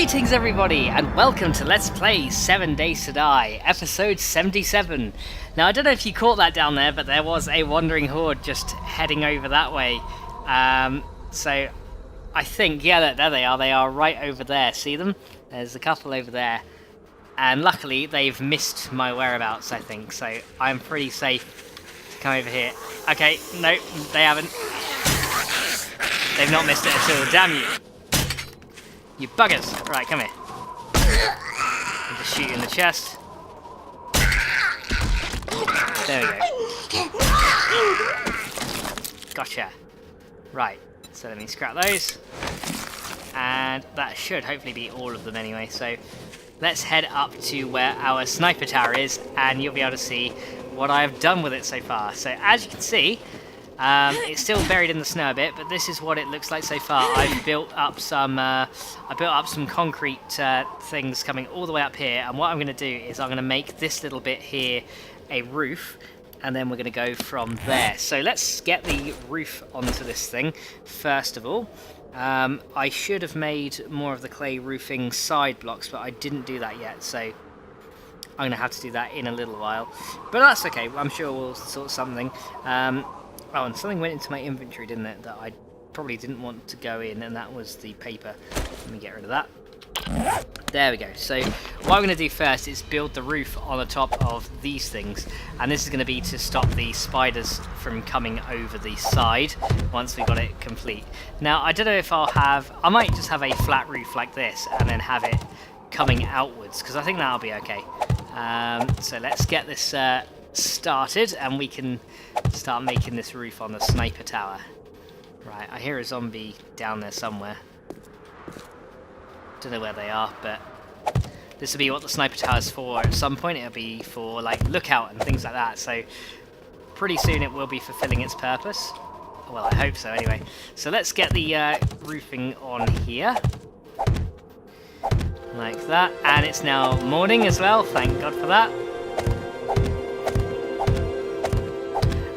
Greetings everybody, and welcome to Let's Play 7 Days to Die, episode 77. Now I don't know if you caught that down there, but there was a wandering horde just heading over that way. So I think, yeah, there they are right over there, see them? There's a couple over there. And luckily they've missed my whereabouts, I think, so I'm pretty safe to come over here. Okay, no, they haven't. They've not missed it at all, damn you. You buggers! Right, come here. I'll just shoot you in the chest. There we go. Gotcha. Right, so let me scrap those. And that should hopefully be all of them anyway, so let's head up to where our sniper tower is, and you'll be able to see what I've done with it so far. So as you can see, it's still buried in the snow a bit, but this is what it looks like so far. I've built up some concrete things coming all the way up here, and what I'm going to do is I'm going to make this little bit here a roof, and then we're going to go from there. So let's get the roof onto this thing first of all. I should have made more of the clay roofing side blocks, but I didn't do that yet, so I'm going to have to do that in a little while. But that's okay, I'm sure we'll sort something. Oh, and something went into my inventory, didn't it, that I probably didn't want to go in, and that was the paper. Let me get rid of that. There we go. So what I'm going to do first is build the roof on the top of these things, and this is going to be to stop the spiders from coming over the side once we've got it complete. Now, I don't know if I might just have a flat roof like this, and then have it coming outwards, because I think that'll be okay. So let's get this started, and we can start making this roof on the sniper tower. Right, I hear a zombie down there somewhere. Don't know where they are, but this will be what the sniper tower's for. At some point it'll be for like lookout and things like that, so pretty soon it will be fulfilling its purpose. Well, I hope so anyway. So let's get the roofing on here. Like that, and it's now morning as well, thank God for that.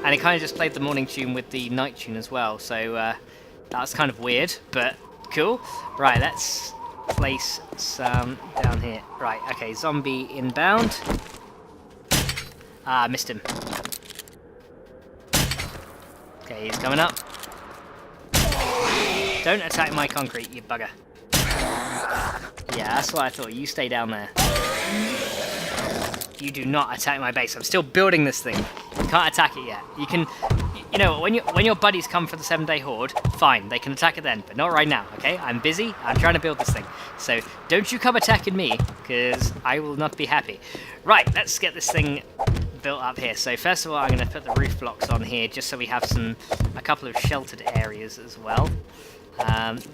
And it kind of just played the morning tune with the night tune as well, so that was kind of weird, but cool. Right, let's place some down here. Right, okay, zombie inbound. Ah, missed him. Okay, he's coming up. Don't attack my concrete, you bugger. Yeah, that's what I thought. You stay down there. You do not attack my base. I'm still building this thing. You can't attack it yet. You can, you know, when your buddies come for the 7-day horde, fine, they can attack it then, but not right now, okay? I'm busy. I'm trying to build this thing. So don't you come attacking me, because I will not be happy. Right, let's get this thing built up here. So first of all, I'm going to put the roof blocks on here, just so we have a couple of sheltered areas as well,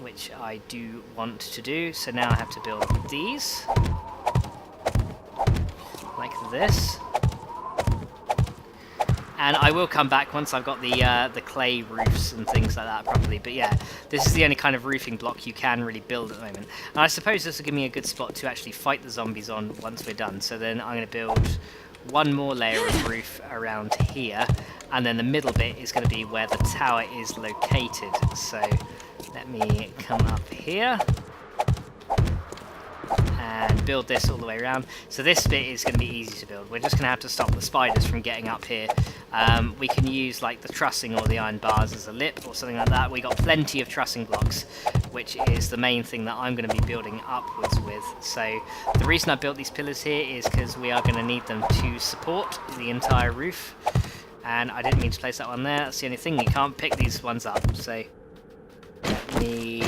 which I do want to do. So now I have to build these. Like this, and I will come back once I've got the clay roofs and things like that properly. But yeah, this is the only kind of roofing block you can really build at the moment, and I suppose this will give me a good spot to actually fight the zombies on once we're done. So then I'm going to build one more layer of roof around here, and then the middle bit is going to be where the tower is located. So let me come up here and build this all the way around. So this bit is going to be easy to build. We're just going to have to stop the spiders from getting up here. We can use like the trussing or the iron bars as a lip or something like that. We got plenty of trussing blocks, which is the main thing that I'm going to be building upwards with. So the reason I built these pillars here is because we are going to need them to support the entire roof. And I didn't mean to place that one there. That's the only thing. You can't pick these ones up. So let me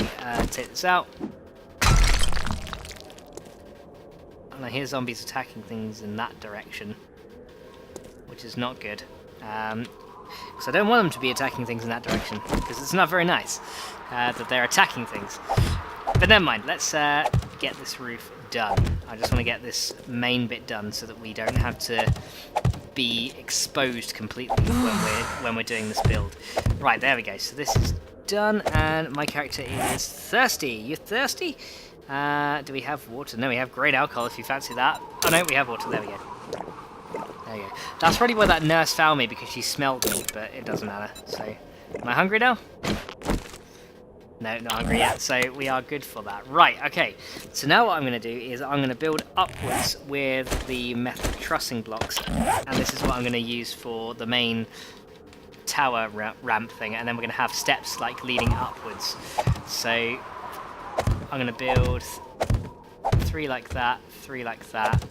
take this out. And I hear zombies attacking things in that direction, which is not good. Because I don't want them to be attacking things in that direction, because it's not very nice that they're attacking things. But never mind, let's get this roof done. I just want to get this main bit done so that we don't have to be exposed completely when we're doing this build. Right, there we go. So this is done, and my character is thirsty. You thirsty? Do we have water? No, we have great alcohol if you fancy that. Oh no, we have water. There we go. There we go. That's probably where that nurse found me, because she smelled me, but it doesn't matter. So, am I hungry now? No, not hungry yet, so we are good for that. Right, okay. So now what I'm going to do is I'm going to build upwards with the metal trussing blocks, and this is what I'm going to use for the main tower ramp thing, and then we're going to have steps like leading upwards. So I'm going to build 3 like that, 3 like that,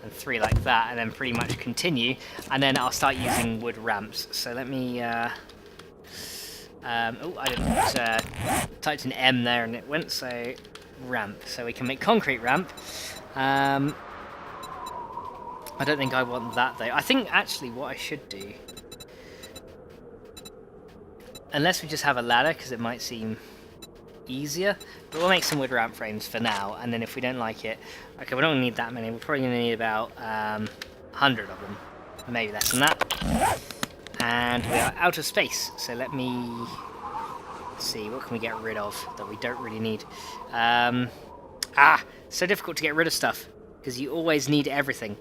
and 3 like that, and then pretty much continue, and then I'll start using wood ramps. So let me... oh, I didn't typed in M there and it went, so ramp. So we can make concrete ramp. I don't think I want that though. I think actually what I should do, unless we just have a ladder, because it might seem easier, but we'll make some wood ramp frames for now, and then if we don't like it, okay, we don't need that many, we're probably going to need about 100 of them, maybe less than that. And we are out of space, so let me see, what can we get rid of that we don't really need? So difficult to get rid of stuff, because you always need everything.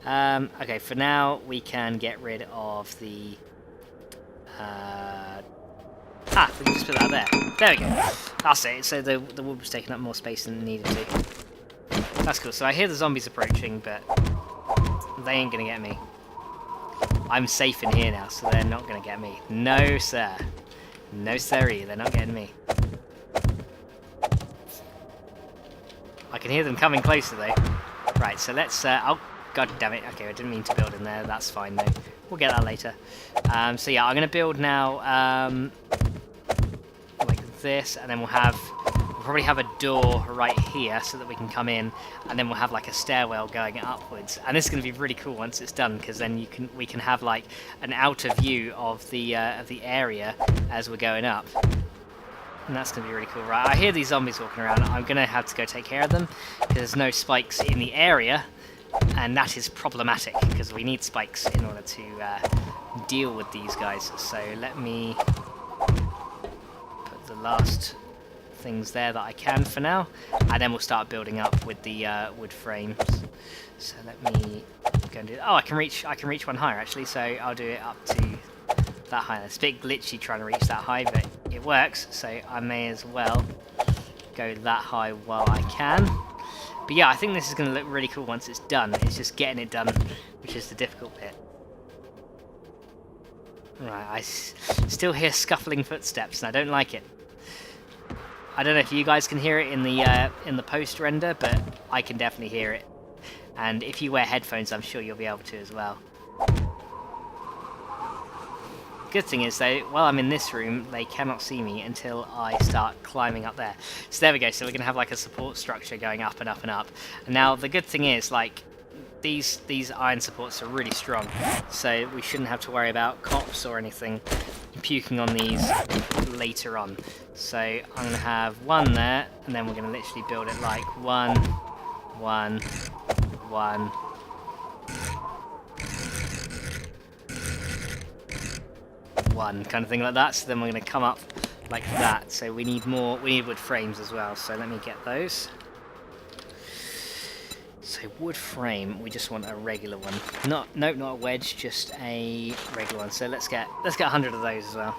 Okay, for now, we can get rid of the... we can just put that there. There we go. That's it, so the wood was taking up more space than it needed to. That's cool, so I hear the zombies approaching, but they ain't gonna get me. I'm safe in here now, so they're not going to get me. No, sir. No, sirree. They're not getting me. I can hear them coming closer, though. Right, so let's... oh, god damn it. Okay, I didn't mean to build in there. That's fine, though. We'll get that later. So, yeah, I'm going to build now like this, and then we'll probably have a door right here so that we can come in, and then we'll have like a stairwell going upwards, and this is going to be really cool once it's done, because then we can have like an outer view of the area as we're going up, and that's going to be really cool. Right, I hear these zombies walking around. I'm going to have to go take care of them because there's no spikes in the area, and that is problematic because we need spikes in order to deal with these guys. So let me put the last things there that I can for now, and then we'll start building up with the wood frames. So let me go and do that. Oh, I can reach one higher actually, so I'll do it up to that high. It's a bit glitchy trying to reach that high, but it works, so I may as well go that high while I can. But yeah, I think this is going to look really cool once it's done. It's just getting it done which is the difficult bit. Right, I still hear scuffling footsteps and I don't like it. I don't know if you guys can hear it in the post render, but I can definitely hear it. And if you wear headphones, I'm sure you'll be able to as well. Good thing is though, while I'm in this room, they cannot see me until I start climbing up there. So there we go. So we're gonna have like a support structure going up and up and up. And now the good thing is, like, these iron supports are really strong, so we shouldn't have to worry about cops or anything puking on these later on. So I'm going to have one there, and then we're going to literally build it like 1, 1, 1, 1, kind of thing like that. So then we're going to come up like that. So we need wood frames as well. So let me get those. So wood frame, we just want a regular one. Nope, not a wedge, just a regular one. So let's get 100 of those as well.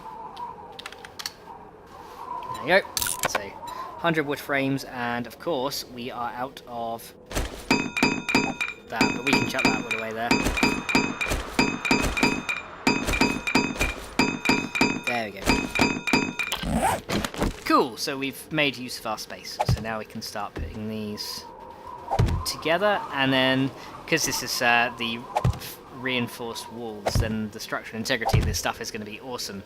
There you go. So 100 wood frames, and of course we are out of that, but we can chuck that wood away there. There we go. Cool. So we've made use of our space. So now we can start putting these together, and then because this is the reinforced walls, then the structural integrity of this stuff is going to be awesome.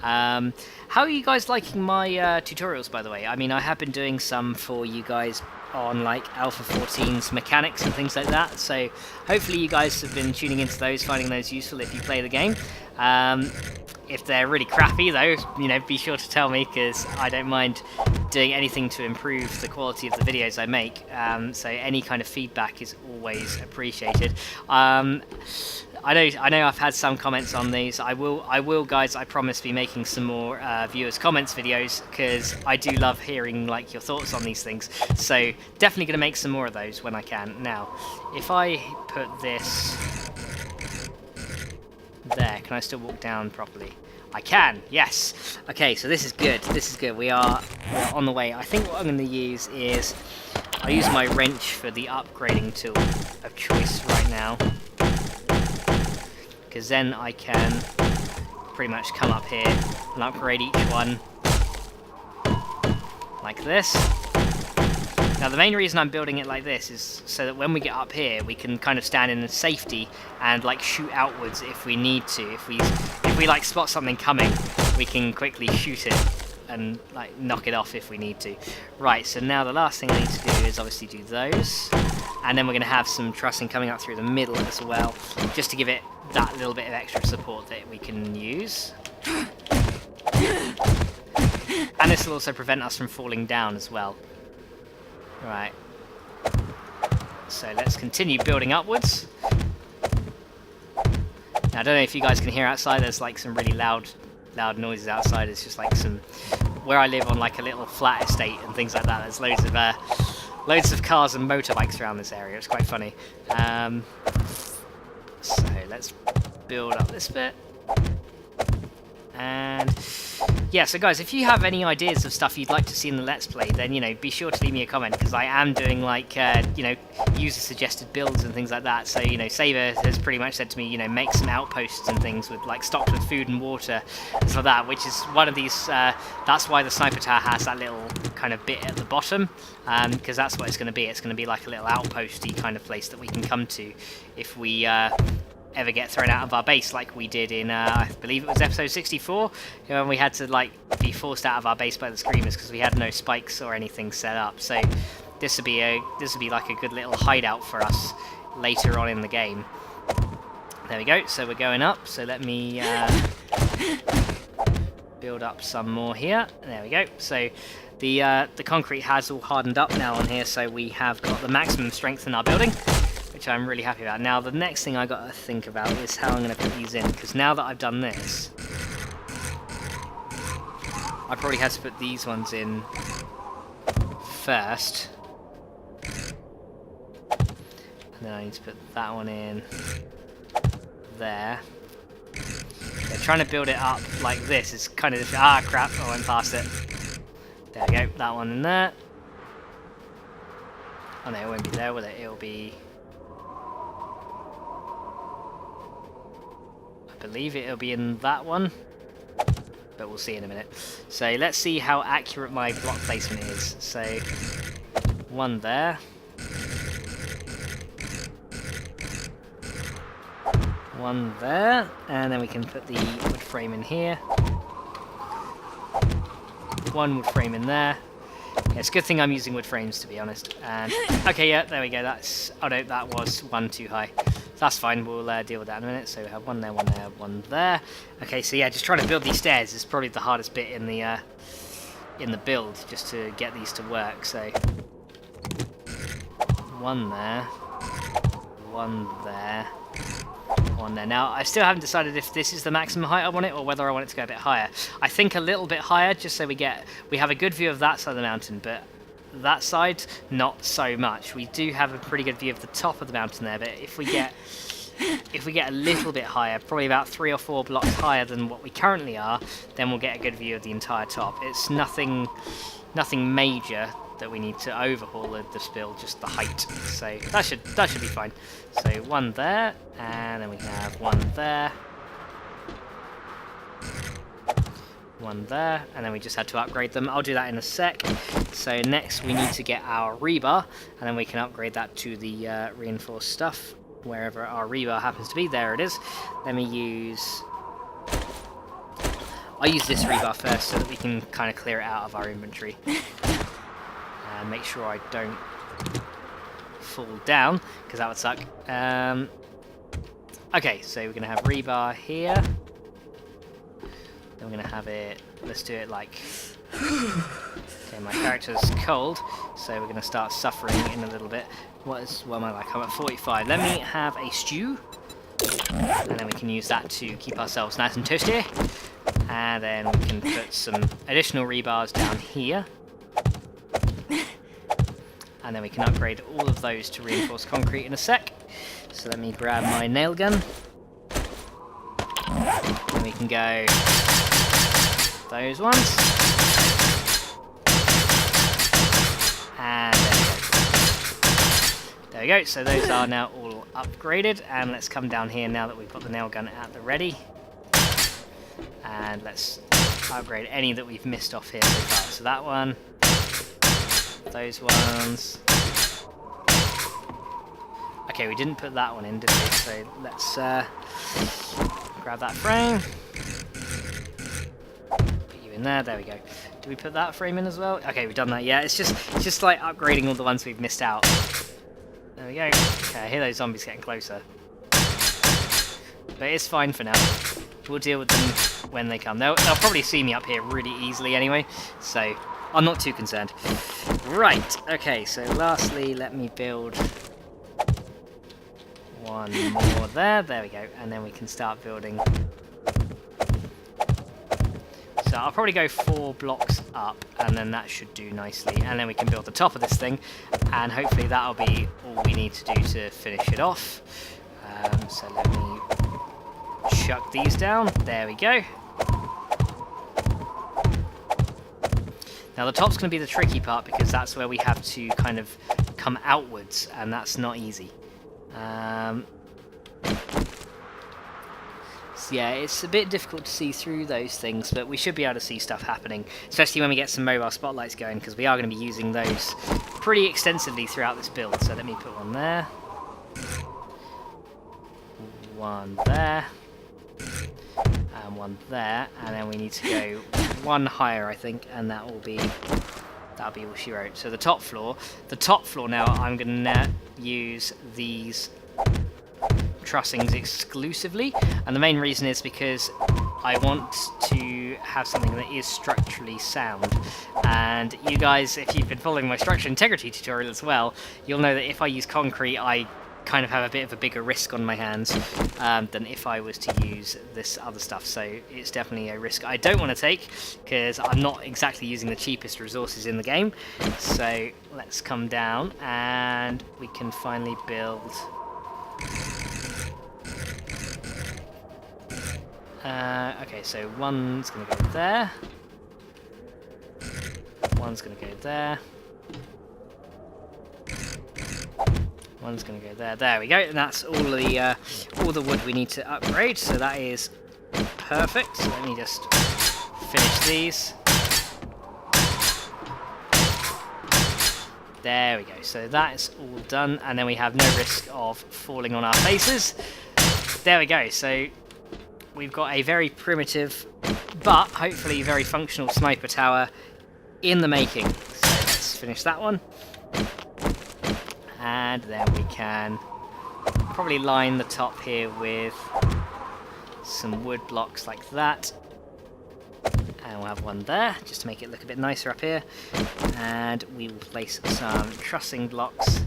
How are you guys liking my tutorials, by the way? I mean, I have been doing some for you guys on like Alpha 14's mechanics and things like that, so hopefully you guys have been tuning into those, finding those useful if you play the game. If they're really crappy though, you know, be sure to tell me, because I don't mind doing anything to improve the quality of the videos I make, so any kind of feedback is always appreciated. I know I've had some comments on these. I will guys, I promise, be making some more viewers comments videos, because I do love hearing like your thoughts on these things, so definitely going to make some more of those when I can. Now if I put this there. Can I still walk down properly? I can, yes. Okay, so this is good. This is good. We're on the way. I think what I'm going to use is I use my wrench for the upgrading tool of choice right now, because then I can pretty much come up here and upgrade each one like this. Now the main reason I'm building it like this is so that when we get up here we can kind of stand in safety and like shoot outwards if we need to. If we like spot something coming, we can quickly shoot it and like knock it off if we need to. Right, so now the last thing I need to do is obviously do those, and then we're going to have some trussing coming up through the middle as well, just to give it that little bit of extra support that we can use. And this will also prevent us from falling down as well. Right, so let's continue building upwards. Now I don't know if you guys can hear outside, there's like some really loud noises outside. It's just like where I live on like a little flat estate and things like that, there's loads of cars and motorbikes around this area. It's quite funny. So let's build up this bit. And yeah, so guys, if you have any ideas of stuff you'd like to see in the Let's Play, then, you know, be sure to leave me a comment, because I am doing, like, you know, user-suggested builds and things like that. So, you know, Saber has pretty much said to me, you know, make some outposts and things with, like, stocked with food and water and stuff like that, which is one of these, that's why the Sniper Tower has that little kind of bit at the bottom, because that's what it's going to be. It's going to be like a little outposty kind of place that we can come to if we ever get thrown out of our base, like we did in I believe it was episode 64, when we had to like be forced out of our base by the screamers because we had no spikes or anything set up. So this would be like a good little hideout for us later on in the game. There we go. So we're going up. So let me build up some more here. There we go. So the concrete has all hardened up now on here, so we have got the maximum strength in our building, which I'm really happy about. Now the next thing I got to think about is how I'm going to put these in, because now that I've done this, I probably had to put these ones in first, and then I need to put that one in there. Yeah, trying to build it up like this is kind of crap, I went past it. There we go, that one in there. Oh no, it won't be there, will it? It'll be, I believe it'll be in that one, but we'll see in a minute. So let's see how accurate my block placement is. So one there, one there, and then we can put the wood frame in here. One wood frame in there. Yeah, it's a good thing I'm using wood frames, to be honest. And okay, yeah, there we go. That's, oh no, that was one too high. That's fine, we'll deal with that in a minute. So we have one there, one there, one there. Okay, so yeah, just trying to build these stairs is probably the hardest bit in the build, just to get these to work. So one there, one there, one there. Now I still haven't decided if this is the maximum height I want it, or whether I want it to go a bit higher. I think a little bit higher, just so we have a good view of that side of the mountain, but that side not so much. We do have a pretty good view of the top of the mountain there, but if we get a little bit higher, probably about 3 or 4 blocks higher than what we currently are, then we'll get a good view of the entire top. It's nothing major that we need to overhaul in this build, just the height. So that should be fine. So one there, and then we have one there, one there, and then we just had to upgrade them. I'll do that in a sec. So next we need to get our rebar, and then we can upgrade that to the reinforced stuff, wherever our rebar happens to be. There it is. Let me use... I'll use this rebar first so that we can kind of clear it out of our inventory. Make sure I don't fall down, because that would suck. Okay, so we're going to have rebar here. Then we're going to have it, let's do it like... Okay, my character's cold, so we're going to start suffering in a little bit. What am I like? I'm at 45. Let me have a stew, and then we can use that to keep ourselves nice and toasty. And then we can put some additional rebars down here. And then we can upgrade all of those to reinforced concrete in a sec. So let me grab my nail gun. then we can go those ones. And there we go. So those are now all upgraded. And let's come down here now that we've got the nail gun at the ready. And let's upgrade any that we've missed off here so far. So that one, those ones. Okay, we didn't put that one in, did we? So let's grab that frame. Put you in there. There we go. Did we put that frame in as well? Okay, we've done that. Yeah, it's just like upgrading all the ones we've missed out. There we go. Okay, I hear those zombies getting closer. But it's fine for now. We'll deal with them when they come. They'll probably see me up here really easily anyway, so I'm not too concerned. Right, okay, so lastly, let me build one more there. There we go, and then we can start building. So I'll probably go 4 blocks up, and then that should do nicely. And then we can build the top of this thing, and hopefully that'll be all we need to do to finish it off. So let me chuck these down. There we go. Now the top's going to be the tricky part because that's where we have to kind of come outwards, and that's not easy. So yeah, it's a bit difficult to see through those things, but we should be able to see stuff happening, especially when we get some mobile spotlights going, because we are going to be using those pretty extensively throughout this build. So let me put one there, one there, and one there, and then we need to go one higher, I think, and that'll be all she wrote. So the top floor now, I'm going to use these trussings exclusively, and the main reason is because I want to have something that is structurally sound. And you guys, if you've been following my structure integrity tutorial as well, you'll know that if I use concrete, I kind of have a bit of a bigger risk on my hands than if I was to use this other stuff. So it's definitely a risk I don't want to take, because I'm not exactly using the cheapest resources in the game. So let's come down and we can finally build okay, so one's going to go there, one's going to go there, one's going to go there. There we go, and that's all the wood we need to upgrade, so that is perfect. So let me just finish these. There we go, so that is all done, and then we have no risk of falling on our faces. There we go, so we've got a very primitive, but hopefully very functional sniper tower in the making. So let's finish that one. And then we can probably line the top here with some wood blocks like that. And we'll have one there, just to make it look a bit nicer up here. And we will place some trussing blocks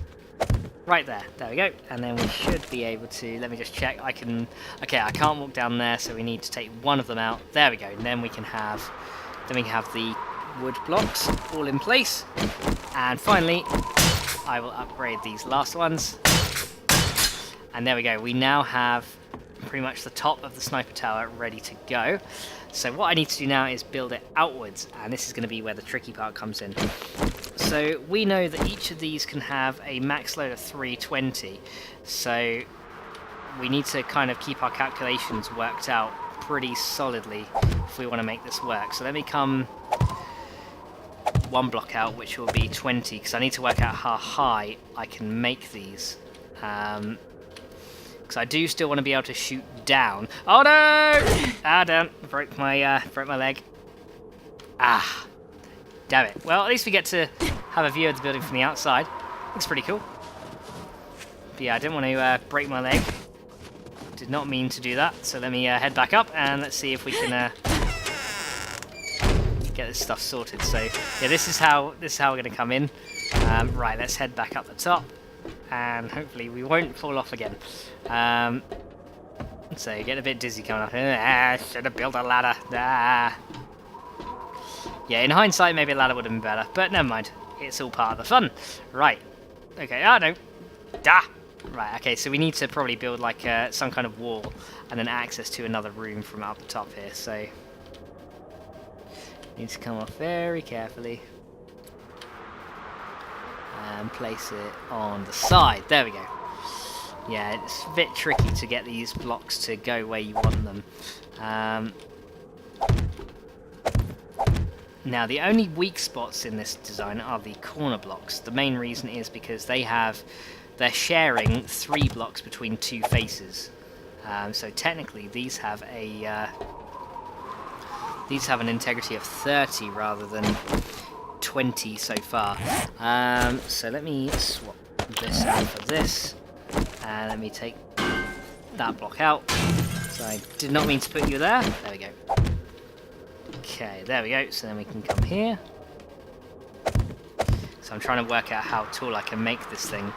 right there. There we go. And then we should be able to, let me just check, okay, I can't walk down there, so we need to take one of them out. There we go. And then we can have the wood blocks all in place. And finally, I will upgrade these last ones. And there we go. We now have pretty much the top of the sniper tower ready to go. So what I need to do now is build it outwards, and this is going to be where the tricky part comes in. So we know that each of these can have a max load of 320, so we need to kind of keep our calculations worked out pretty solidly if we want to make this work. So let me come one block out, which will be 20, because I need to work out how high I can make these. Because I do still want to be able to shoot down. Oh no! Ah, damn! Broke my leg. Ah, damn it. Well, at least we get to have a view of the building from the outside. Looks pretty cool. But yeah, I didn't want to break my leg. Did not mean to do that. So let me head back up and let's see if we can get this stuff sorted. So yeah, this is how we're going to come in. Right, let's head back up the top. And hopefully we won't fall off again. So get a bit dizzy coming up. Should have built a ladder. Yeah, in hindsight, maybe a ladder would have been better, but never mind. It's all part of the fun. Right. Okay. Ah, no. Right, okay, so we need to probably build like some kind of wall and then access to another room from up the top here, so... Need to come off very carefully. And place it on the side. There we go. Yeah, it's a bit tricky to get these blocks to go where you want them. Now, the only weak spots in this design are the corner blocks. The main reason is because they're sharing 3 blocks between 2 faces. So technically, these have an integrity of 30 rather than 20 so far. So let me swap this out for this, and let me take that block out. So I did not mean to put you there. There we go. Okay, there we go. So then we can come here. So I'm trying to work out how tall I can make this thing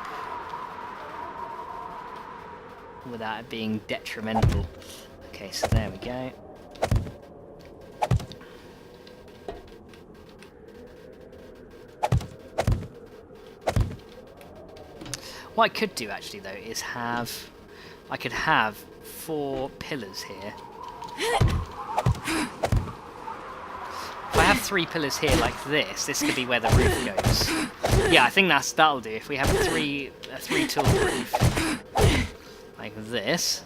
without it being detrimental. Okay, so there we go. What I could do actually though is I could have 4 pillars here. If I have 3 pillars here like this could be where the roof goes. Yeah, I think that'll do. If we have a 3 tall roof like this.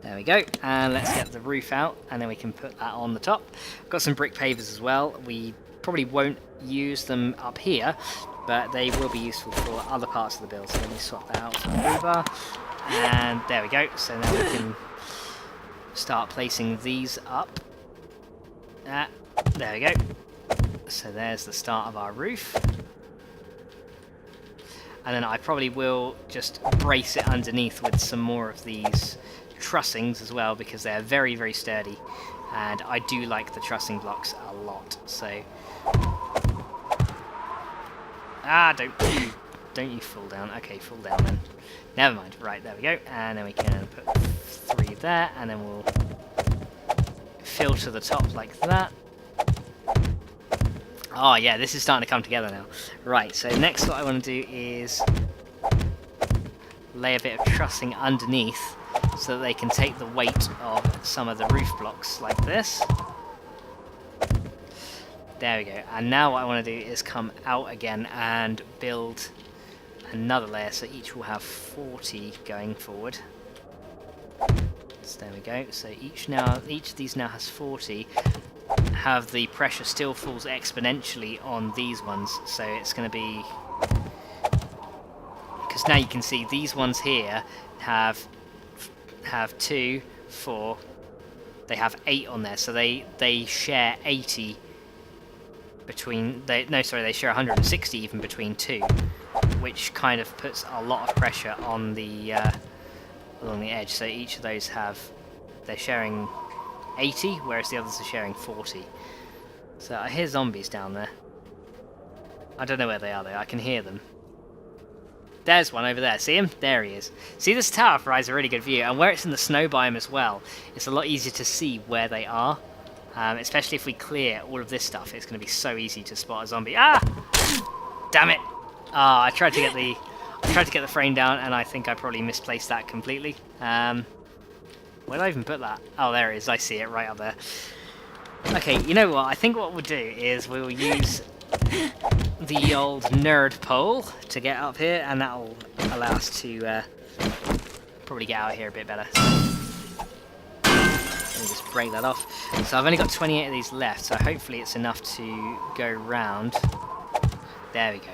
There we go. And let's get the roof out, and then we can put that on the top. Got some brick pavers as well. We probably won't use them up here, but they will be useful for other parts of the build. So let me swap that out over. And there we go. So now we can start placing these up. There we go. So there's the start of our roof. And then I probably will just brace it underneath with some more of these trussings as well, because they're very, very sturdy. And I do like the trussing blocks a lot. So... don't you fall down. Okay, fall down then. Never mind. Right, there we go. And then we can put 3 there, and then we'll fill to the top like that. Oh yeah, this is starting to come together now. Right, so next what I want to do is lay a bit of trussing underneath so that they can take the weight of some of the roof blocks like this. There we go. And now what I want to do is come out again and build another layer, so each will have 40 going forward. So there we go. So each of these now has 40. Have the pressure still falls exponentially on these ones, so it's going to be, because now you can see these ones here have 2, 4. They have 8 on there, so they share 80 between. They share 160 even between 2, which kind of puts a lot of pressure on the along the edge. So each of those they're sharing 80, whereas the others are sharing 40. So I hear zombies down there. I don't know where they are though, I can hear them. There's one over there, see him? There he is. See, this tower provides a really good view, and where it's in the snow biome as well, it's a lot easier to see where they are. Especially if we clear all of this stuff, it's going to be so easy to spot a zombie. Ah! Damn it! I tried to get the frame down, and I think I probably misplaced that completely. Where did I even put that? Oh, there it is. I see it right up there. Okay, you know what? I think what we'll do is we'll use the old nerd pole to get up here, and that'll allow us to probably get out of here a bit better. Let me just break that off. So I've only got 28 of these left, so hopefully it's enough to go round. There we go.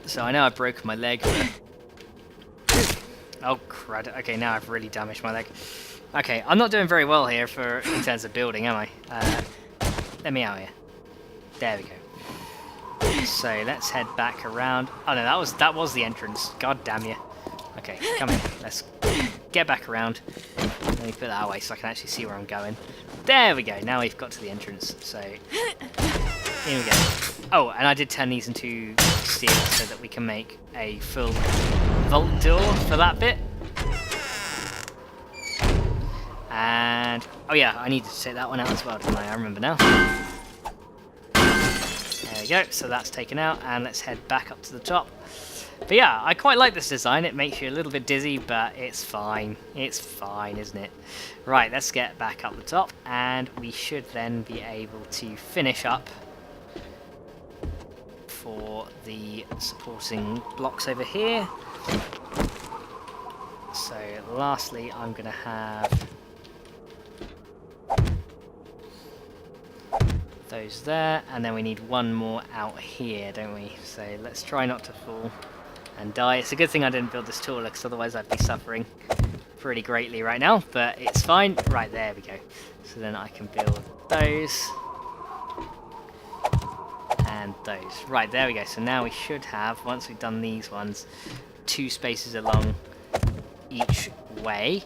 So I know I've broken my leg, but... Oh crud, okay, now I've really damaged my leg. Okay, I'm not doing very well here in terms of building, am I? Let me out here. There we go. So let's head back around. Oh no, that was the entrance. God damn you. Okay, come here. Let's get back around. Let me put that away so I can actually see where I'm going. There we go, now we've got to the entrance. So, here we go. Oh, and I did turn these into steel so that we can make a full vault door for that bit. And, oh yeah, I needed to take that one out as well, didn't I? I remember now. There you go, so that's taken out, and let's head back up to the top. But yeah, I quite like this design. It makes you a little bit dizzy, but it's fine. It's fine, isn't it? Right, let's get back up the top, and we should then be able to finish up for the supporting blocks over here. So lastly, I'm going to have those there, and then we need one more out here, don't we? So let's try not to fall and die. It's a good thing I didn't build this taller, because otherwise I'd be suffering pretty greatly right now, but it's fine. Right, there we go. So then I can build those and those. Right, there we go. So now we should have, once we've done these ones, 2 spaces along each way.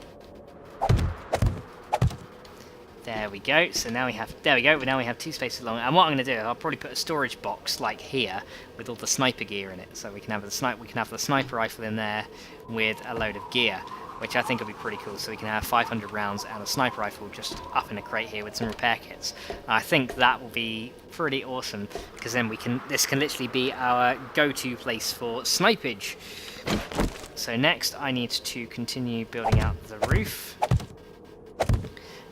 There we go. So now we have, there we go. Now we have 2 spaces along. And what I'm going to do, I'll probably put a storage box like here with all the sniper gear in it. So we can have the sniper rifle in there with a load of gear, which I think will be pretty cool. So we can have 500 rounds and a sniper rifle just up in a crate here with some repair kits. I think that will be pretty awesome, because then this can literally be our go-to place for snipage. So next I need to continue building out the roof.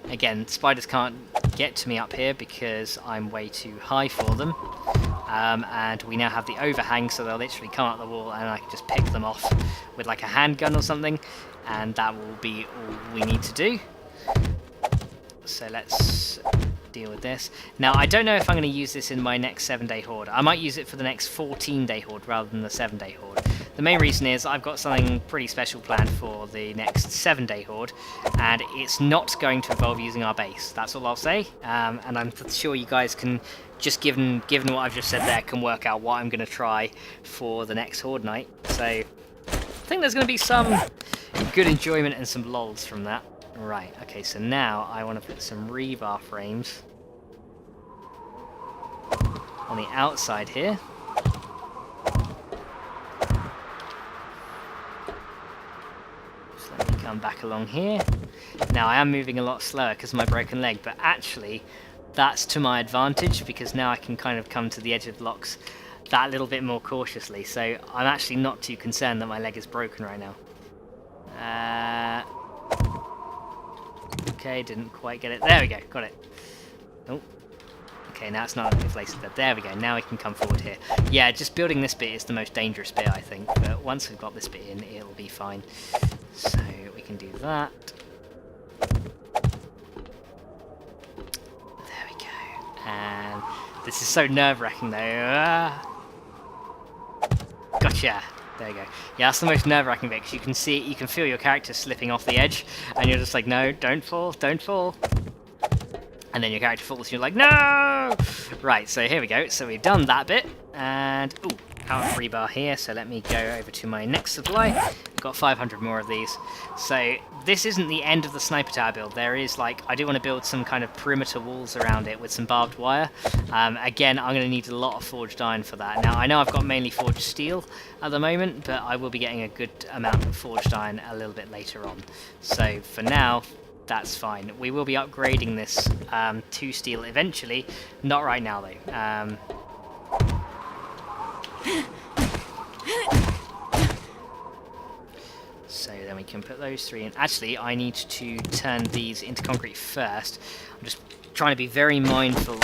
Again, spiders can't get to me up here because I'm way too high for them. And we now have the overhang, so they'll literally come up the wall and I can just pick them off with like a handgun or something, and that will be all we need to do. So let's deal with this. Now, I don't know if I'm going to use this in my next 7-day horde. I might use it for the next 14-day horde rather than the 7-day horde. The main reason is I've got something pretty special planned for the next 7-day horde, and it's not going to involve using our base. That's all I'll say. And I'm sure you guys can, just given what I've just said there, can work out what I'm going to try for the next horde night. So I think there's going to be some good enjoyment and some lols from that. Right, okay, so now I want to put some rebar frames on the outside here. So let me come back along here. Now I am moving a lot slower because of my broken leg, but actually that's to my advantage, because now I can kind of come to the edge of blocks that little bit more cautiously. So I'm actually not too concerned that my leg is broken right now. Okay, didn't quite get it. There we go, got it. Oh, okay, now it's not in place. There we go, now we can come forward here. Yeah, just building this bit is the most dangerous bit, I think, but once we've got this bit in, it'll be fine. So we can do that. There we go. And this is so nerve-wracking though. Gotcha. There you go. Yeah, that's the most nerve-wracking bit, because you can feel your character slipping off the edge, and you're just like, no, don't fall, don't fall. And then your character falls, and you're like, no! Right, so here we go. So we've done that bit, and ooh, out of rebar here. So let me go over to my next supply. I've got 500 more of these. So this isn't the end of the sniper tower build. There is, like, I do want to build some kind of perimeter walls around it with some barbed wire. Again, I'm going to need a lot of forged iron for that. Now, I know I've got mainly forged steel at the moment, but I will be getting a good amount of forged iron a little bit later on. So for now, that's fine. We will be upgrading this to steel eventually. Not right now, though. So then we can put those 3 in. Actually, I need to turn these into concrete first. I'm just trying to be very mindful of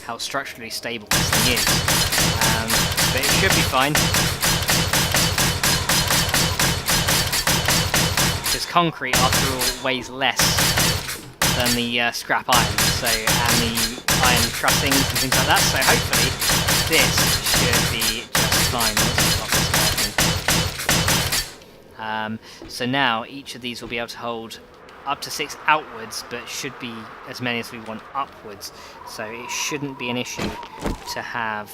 how structurally stable this thing is. But it should be fine. Because concrete, after all, weighs less than the scrap iron, and the iron trussings and things like that, so hopefully this should be just fine once we've got this. So now each of these will be able to hold up to 6 outwards, but should be as many as we want upwards, so it shouldn't be an issue to have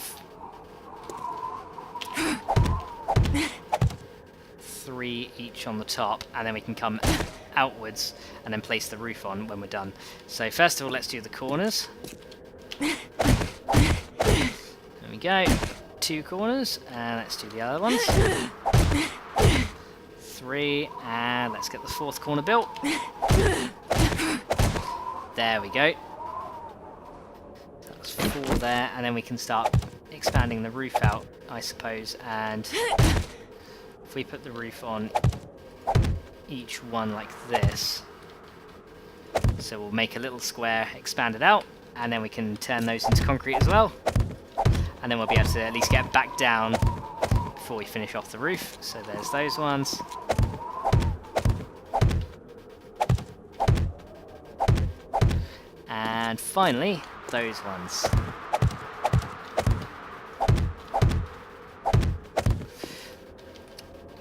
3 each on the top, and then we can come outwards and then place the roof on when we're done. So first of all, let's do the corners. There we go, 2 corners, and let's do the other ones. 3, and let's get the 4th corner built. There we go. That's 4 there, and then we can start expanding the roof out, I suppose. And if we put the roof on each one like this, so we'll make a little square, expand it out, and then we can turn those into concrete as well. And then we'll be able to at least get back down before we finish off the roof. So there's those ones. And finally, those ones.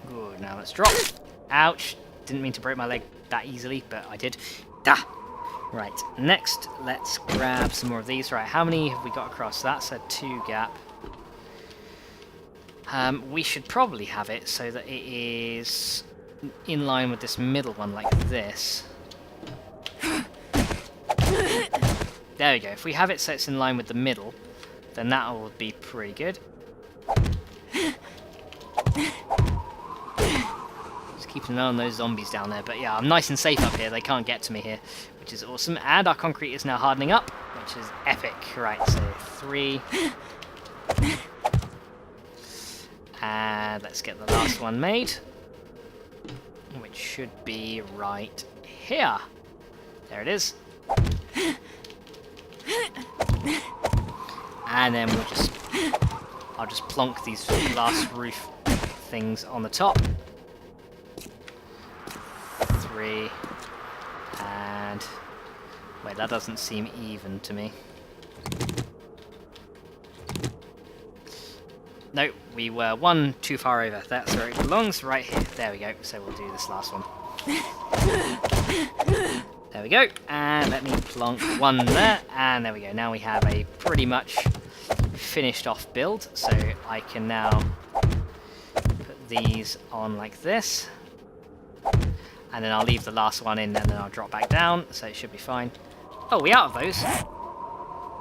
Good, now let's drop. Ouch! Didn't mean to break my leg that easily, but I did. Da! Right, next, let's grab some more of these. Right, how many have we got across? That's a 2 gap. We should probably have it so that it is in line with this middle one, like this. There we go. If we have it so it's in line with the middle, then that will be pretty good. Just keeping an eye on those zombies down there. But yeah, I'm nice and safe up here. They can't get to me here, which is awesome. And our concrete is now hardening up, which is epic. Right, so 3. And let's get the last one made, which should be right here. There it is. And then I'll just plonk these last roof things on the top. 3. And wait, that doesn't seem even to me. No, we were 1 too far over. That's where it belongs, right here. There we go. So we'll do this last one. There we go. And let me plonk 1 there. And there we go. Now we have a pretty much finished off build. So I can now put these on like this. And then I'll leave the last one in, and then I'll drop back down. So it should be fine. Oh, we out of those?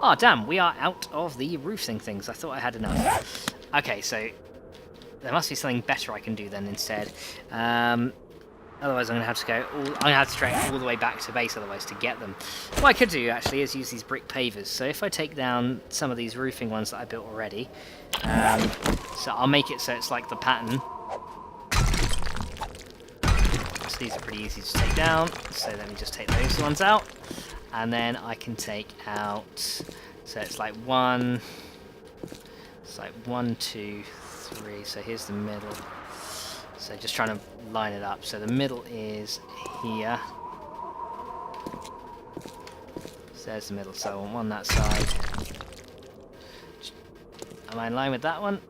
Oh, damn. We are out of the roofing things. I thought I had enough. Okay, so there must be something better I can do then instead. Otherwise I'm going to have to go I'm going to have to trek all the way back to base otherwise to get them. What I could do actually is use these brick pavers. So if I take down some of these roofing ones that I built already, so I'll make it so it's like the pattern. So these are pretty easy to take down. So let me just take those ones out. And then I can take out, so it's like 1... It's like 1, 2, 3. So here's the middle. So just trying to line it up. So the middle is here. So there's the middle. So I want 1 that side. Am I in line with that one?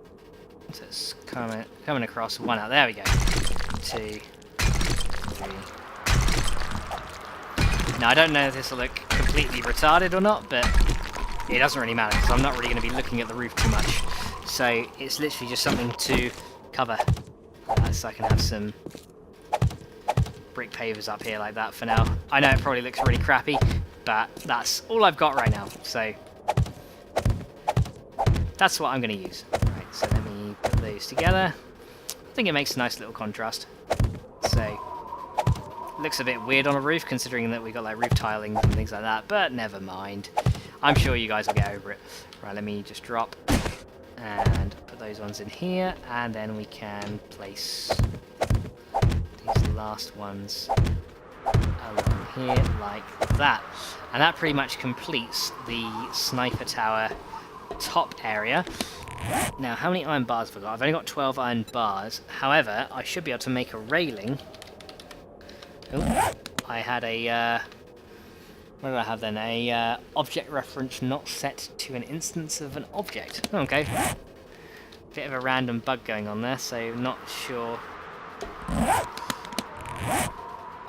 So it's coming across. 1 out. There we go. 2, 3. Now I don't know if this will look completely retarded or not, but it doesn't really matter because I'm not really going to be looking at the roof too much. So it's literally just something to cover. So I can have some brick pavers up here like that for now. I know it probably looks really crappy, but that's all I've got right now. So that's what I'm going to use. Right, so let me put those together. I think it makes a nice little contrast. So it looks a bit weird on a roof considering that we've got like roof tilings and things like that, but never mind. I'm sure you guys will get over it. Right, let me just drop and put those ones in here, and then we can place these last ones along here like that. And that pretty much completes the sniper tower top area. Now, how many iron bars have I got? I've only got 12 iron bars. However, I should be able to make a railing. Oh, I had a... what did I have then? A object reference not set to an instance of an object. Okay. Bit of a random bug going on there, so not sure.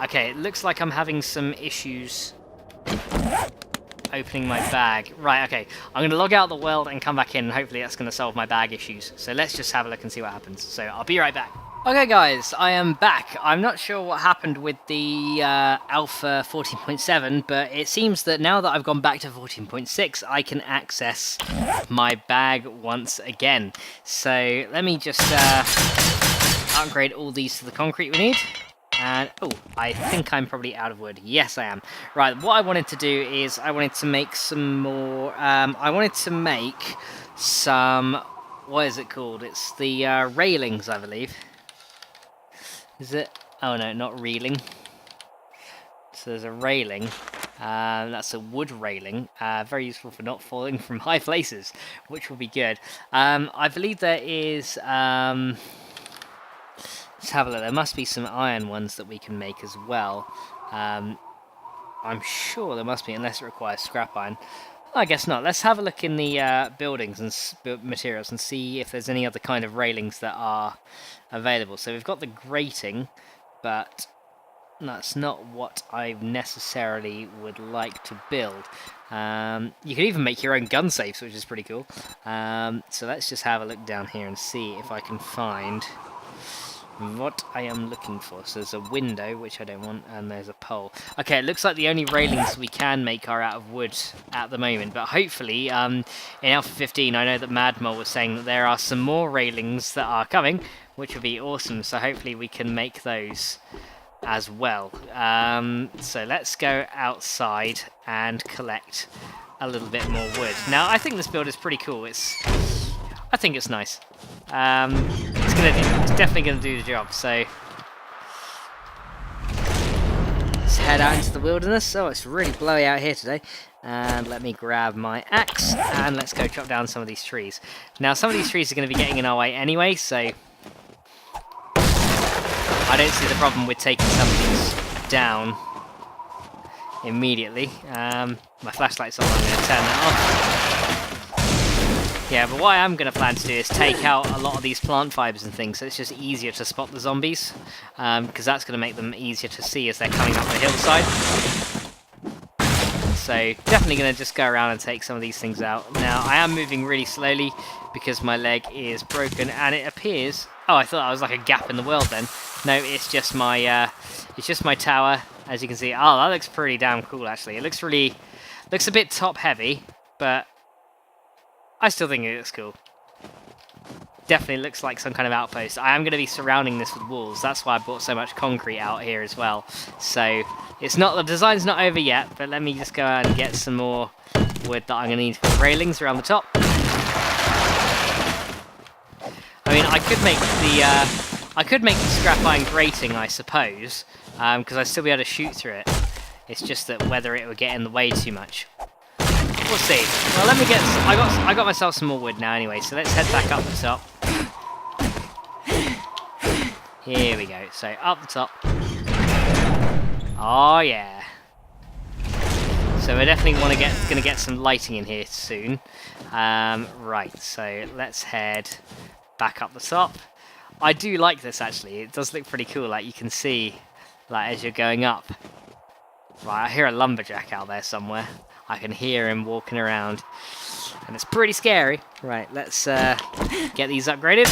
Okay, it looks like I'm having some issues opening my bag. Right, okay. I'm going to log out the world and come back in, and hopefully that's going to solve my bag issues. So let's just have a look and see what happens. So I'll be right back. Okay guys, I am back. I'm not sure what happened with the alpha 14.7, but it seems that now that I've gone back to 14.6, I can access my bag once again. So let me just upgrade all these to the concrete we need. And, oh, I think I'm probably out of wood. Yes, I am. Right, what I wanted to do is I wanted to make some more... I wanted to make some... What is it called? It's the railings, I believe. Is it? Oh, no, not reeling. So there's a railing. That's a wood railing. Very useful for not falling from high places, which will be good. I believe there is... let's have a look. There must be some iron ones that we can make as well. I'm sure there must be, unless it requires scrap iron. I guess not. Let's have a look in the buildings and materials and see if there's any other kind of railings that are available. So we've got the grating, but that's not what I necessarily would like to build. You can even make your own gun safes, which is pretty cool. So let's just have a look down here and see if I can find what I am looking for. So there's a window, which I don't want, and there's a pole. Okay, it looks like the only railings we can make are out of wood at the moment, but hopefully in Alpha 15 I know that Madmol was saying that there are some more railings that are coming, which would be awesome, so hopefully we can make those as well. So let's go outside and collect a little bit more wood. Now I think this build is pretty cool. I think it's nice. It's definitely gonna do the job. So let's head out into the wilderness. Oh, it's really blowy out here today. And let me grab my axe and let's go chop down some of these trees. Now some of these trees are going to be getting in our way anyway, so I don't see the problem with taking some of these down immediately. My flashlight's on, I'm going to turn that off. Yeah, but what I am going to plan to do is take out a lot of these plant fibers and things, so it's just easier to spot the zombies, because that's going to make them easier to see as they're coming up the hillside. So definitely going to just go around and take some of these things out. Now I am moving really slowly because my leg is broken, and it appears... Oh, I thought I was like a gap in the world then. No, it's just my tower, as you can see. Oh, that looks pretty damn cool actually. It looks a bit top heavy, but I still think it looks cool. Definitely looks like some kind of outpost. I am going to be surrounding this with walls. That's why I bought so much concrete out here as well. So it's not, the design's not over yet, but let me just go out and get some more wood that I'm going to need for railings around the top. I mean, I could make the scrap iron grating, I suppose, because I'd still be able to shoot through it. It's just that whether it would get in the way too much. We'll see. Well, let me get... I got myself some more wood now anyway, so let's head back up the top. Here we go. So, up the top. Oh, yeah. So we're definitely going to get some lighting in here soon. Right, so let's head back up the top. I do like this, actually. It does look pretty cool. Like, you can see, like, as you're going up. Right, I hear a lumberjack out there somewhere. I can hear him walking around, and it's pretty scary. Right, let's get these upgraded.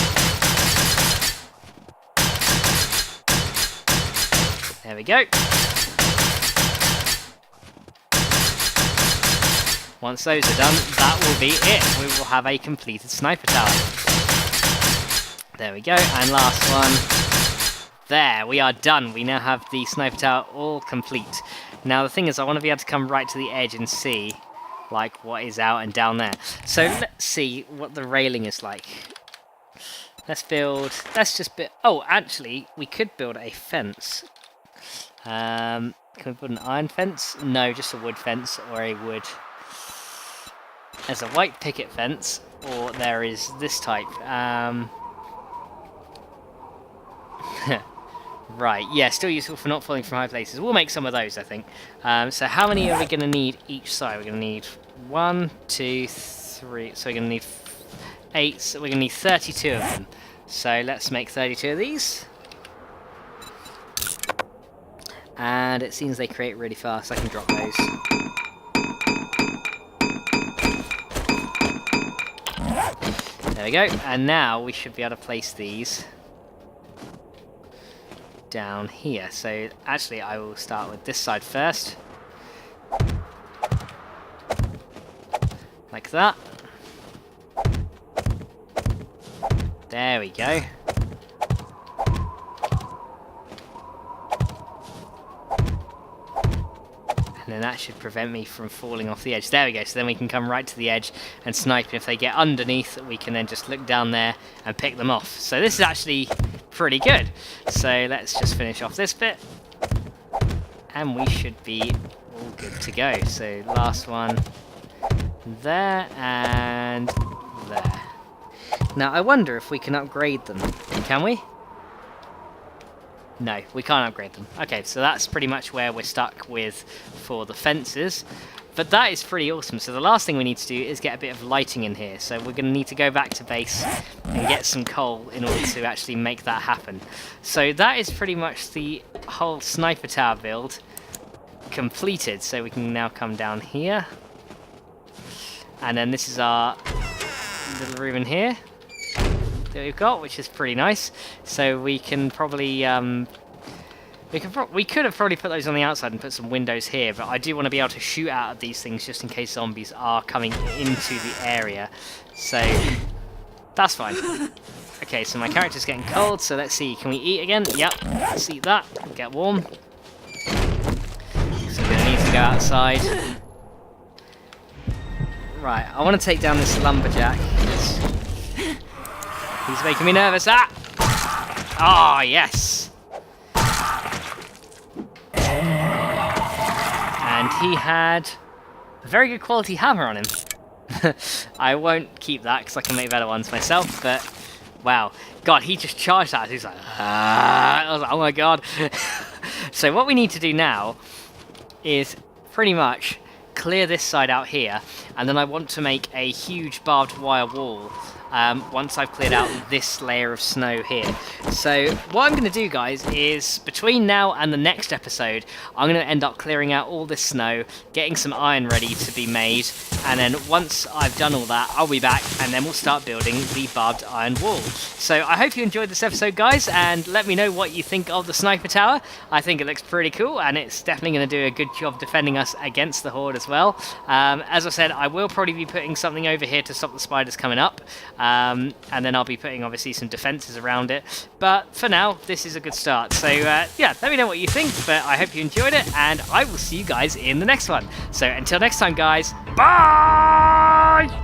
There we go. Once those are done, that will be it. We will have a completed sniper tower. There we go, and last one. There, we are done. We now have the sniper tower all complete. Now the thing is, I want to be able to come right to the edge and see, like, what is out and down there. So let's see what the railing is like. Let's just build... Oh, actually, we could build a fence. Can we put an iron fence? No, just a wood fence, or a wood... There's a white picket fence, or there is this type. Right, yeah, still useful for not falling from high places. We'll make some of those, I think. So how many are we going to need each side? We're going to need 1, 2, 3. So we're going to need 8. So we're going to need 32 of them. So let's make 32 of these. And it seems they create really fast. I can drop those. There we go. And now we should be able to place these down here. So actually I will start with this side first, like that. There we go. And then that should prevent me from falling off the edge. There we go, so then we can come right to the edge and snipe, and if they get underneath, we can then just look down there and pick them off. So this is actually pretty good. So let's just finish off this bit. And we should be all good to go. So last one there and there. Now I wonder if we can upgrade them. Can we? No, we can't upgrade them. Okay, so that's pretty much where we're stuck with for the fences. But that is pretty awesome. So the last thing we need to do is get a bit of lighting in here. So we're going to need to go back to base and get some coal in order to actually make that happen. So that is pretty much the whole sniper tower build completed. So we can now come down here. And then this is our little room in here that we've got, which is pretty nice. So we can probably we could have probably put those on the outside and put some windows here, but I do want to be able to shoot out of these things just in case zombies are coming into the area. So that's fine. Okay, so my character's getting cold, so let's see, can we eat again? Yep, let's eat that, get warm. So we're going to need to go outside. Right, I want to take down this lumberjack. He's making me nervous. Ah! Oh, yes! And he had a very good quality hammer on him. I won't keep that because I can make better ones myself, but wow. God, he just charged at us. He's like, ah! I was like, oh my god. So what we need to do now is pretty much clear this side out here, and then I want to make a huge barbed wire wall once I've cleared out this layer of snow here. So what I'm going to do, guys, is between now and the next episode, I'm going to end up clearing out all this snow, getting some iron ready to be made, and then once I've done all that, I'll be back, and then we'll start building the barbed iron wall. So I hope you enjoyed this episode, guys, and let me know what you think of the sniper tower. I think it looks pretty cool, and it's definitely going to do a good job defending us against the horde as well. As I said, I will probably be putting something over here to stop the spiders coming up. And then I'll be putting obviously some defences around it, but for now this is a good start. So yeah, let me know what you think, but I hope you enjoyed it, and I will see you guys in the next one. So until next time, guys, bye.